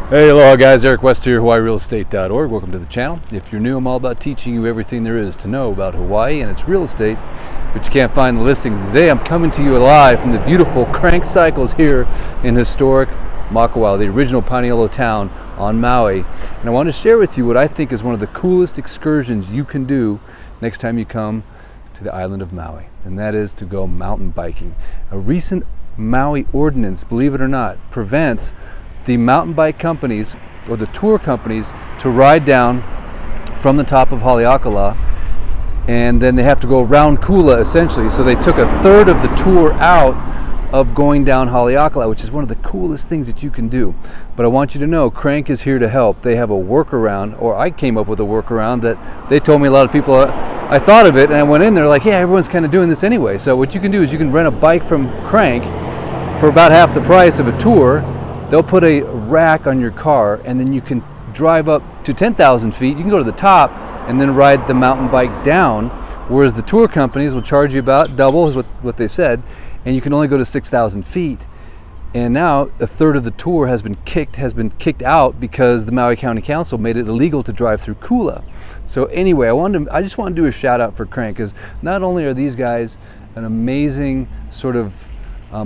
Hey, aloha guys, Eric West here, HawaiiRealEstate.org. Welcome to the channel. If you're new, I'm all about teaching you everything there is to know about Hawaii and its real estate, but you can't find the listings. Today I'm coming to you live from the beautiful Krank Cycles here in historic Makawao, the original Paniolo town on Maui. And I want to share with you what I think is one of the coolest excursions you can do next time you come to the island of Maui, and that is to go mountain biking. A recent Maui ordinance, believe it or not, prevents the mountain bike companies or the tour companies to ride down from the top of Haleakala, and then they have to go around Kula essentially. So they took a third of the tour out of going down Haleakala, which is one of the coolest things that you can do. But I want you to know Krank is here to help. They have a workaround, or I came up with a workaround that they told me a lot of people, I thought of it and I went in there like, yeah, everyone's kind of doing this anyway. So what you can do is you can rent a bike from Krank for about half the price of a tour. They'll put a rack on your car, and then you can drive up to 10,000 feet. You can go to the top and then ride the mountain bike down, whereas the tour companies will charge you about double is what they said, and you can only go to 6,000 feet. And now a third of the tour has been kicked out because the Maui County Council made it illegal to drive through Kula. So anyway, I just want to do a shout out for Krank, because not only are these guys an amazing sort of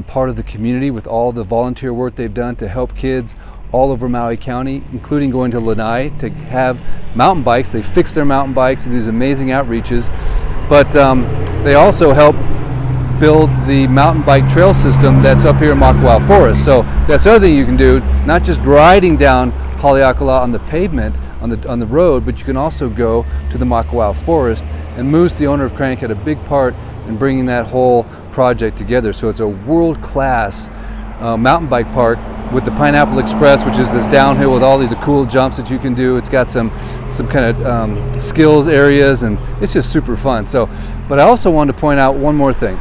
part of the community with all the volunteer work they've done to help kids all over Maui County, including going to Lanai to have mountain bikes. They fix their mountain bikes and these amazing outreaches, but they also help build the mountain bike trail system that's up here in Makawao Forest. So that's the other thing you can do, not just riding down Haleakala on the pavement on the road, but you can also go to the Makawao Forest. And Moose, the owner of Krank, had a big part in bringing that whole project together. So it's a world-class mountain bike park with the Pineapple Express, which is this downhill with all these cool jumps that you can do. It's got some kind of skills areas, and it's just super fun. So, but I also wanted to point out one more thing.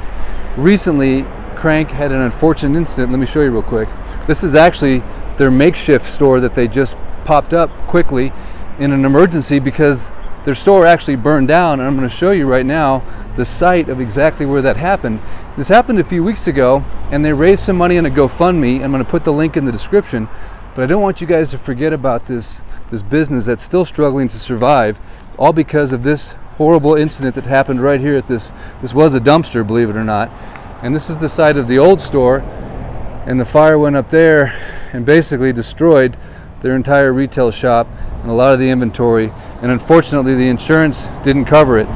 Recently, Krank had an unfortunate incident. Let me show you real quick. This is actually their makeshift store that they just popped up quickly in an emergency because their store actually burned down, and I'm going to show you right now the site of exactly where that happened. This happened a few weeks ago, and they raised some money on a GoFundMe. I'm going to put the link in the description, but I don't want you guys to forget about this business that's still struggling to survive, all because of this horrible incident that happened right here at this was a dumpster, believe it or not. And this is the site of the old store, and the fire went up there and basically destroyed their entire retail shop and a lot of the inventory, and unfortunately the insurance didn't cover it.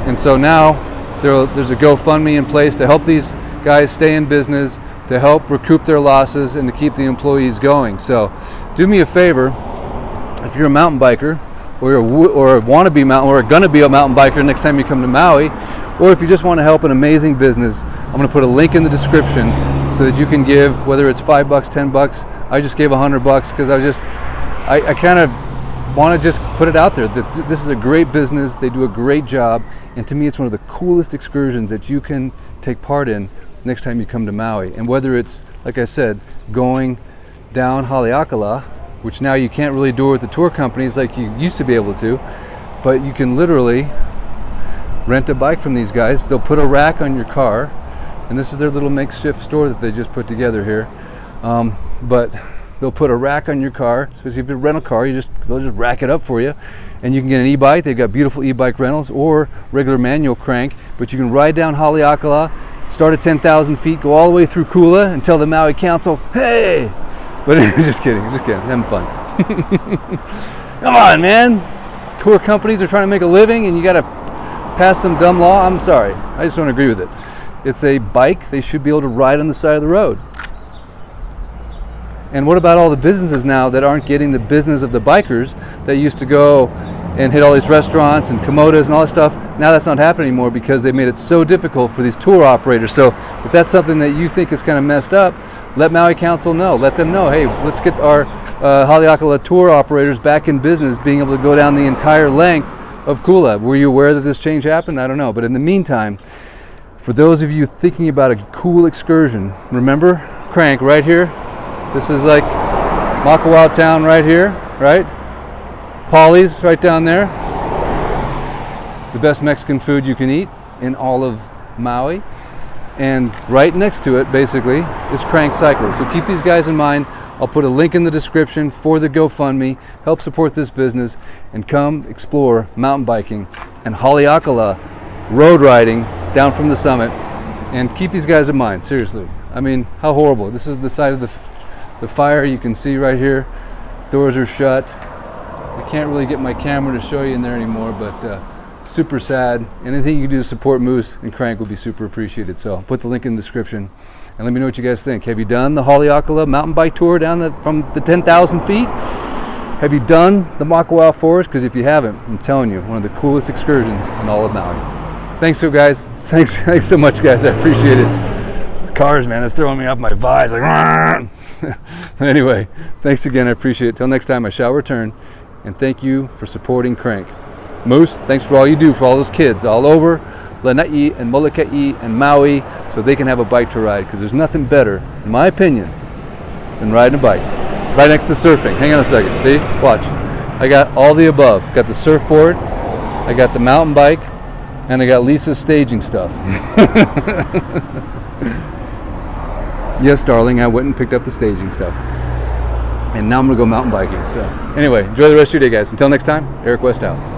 And so now there's a GoFundMe in place to help these guys stay in business, to help recoup their losses, and to keep the employees going. So do me a favor, if you're a mountain biker, or want to be or going to be a mountain biker next time you come to Maui, or if you just want to help an amazing business, I'm going to put a link in the description so that you can give, whether it's $5, $10. I just gave $100 because I kind of want to just put it out there that this is a great business. They do a great job, and to me it's one of the coolest excursions that you can take part in next time you come to Maui. And whether it's, like I said, going down Haleakala, which now you can't really do with the tour companies like you used to be able to, but you can literally rent a bike from these guys. They'll put a rack on your car, and this is their little makeshift store that they just put together here. But they'll put a rack on your car. So if you rent a car, they'll just rack it up for you, and you can get an e-bike. They've got beautiful e-bike rentals or regular manual Krank, but you can ride down Haleakala, start at 10,000 feet, go all the way through Kula, and tell the Maui Council, hey! But just kidding, having fun. Come on, man. Tour companies are trying to make a living, and you got to pass some dumb law. I'm sorry, I just don't agree with it. It's a bike. They should be able to ride on the side of the road. And what about all the businesses now that aren't getting the business of the bikers that used to go and hit all these restaurants and komodas and all that stuff? Now that's not happening anymore because they made it so difficult for these tour operators. So if that's something that you think is kind of messed up, let Maui Council know. Let them know, hey, let's get our Haleakala tour operators back in business, being able to go down the entire length of Kula. Were you aware that this change happened? I don't know. But in the meantime, for those of you thinking about a cool excursion, remember Krank right here? This is like Makawao town right here, right? Polly's right down there. The best Mexican food you can eat in all of Maui. And right next to it, basically, is Krank Cycles. So keep these guys in mind. I'll put a link in the description for the GoFundMe. Help support this business and come explore mountain biking and Haleakala road riding down from the summit. And keep these guys in mind, seriously. I mean, how horrible. This is the side of the fire you can see right here. Doors are shut. I can't really get my camera to show you in there anymore, but super sad. Anything you can do to support Moose and Krank will be super appreciated. So I'll put the link in the description and let me know what you guys think. Have you done the Haleakala mountain bike tour down from the 10,000 feet? Have you done the Makawao Forest? Because if you haven't, I'm telling you, one of the coolest excursions in all of Maui. Thanks so guys. Thanks so much guys. I appreciate it. These cars, man, they're throwing me off my vibes like anyway, thanks again. I appreciate it. Till next time, I shall return. And thank you for supporting Krank. Moose, thanks for all you do for all those kids all over Lanai and Molokai and Maui, so they can have a bike to ride, because there's nothing better, in my opinion, than riding a bike. Right next to surfing. Hang on a second. See? Watch. I got all the above. Got the surfboard, I got the mountain bike, and I got Lisa's staging stuff. Yes, darling, I went and picked up the staging stuff. And now I'm going to go mountain biking. So anyway, enjoy the rest of your day, guys. Until next time, Eric West out.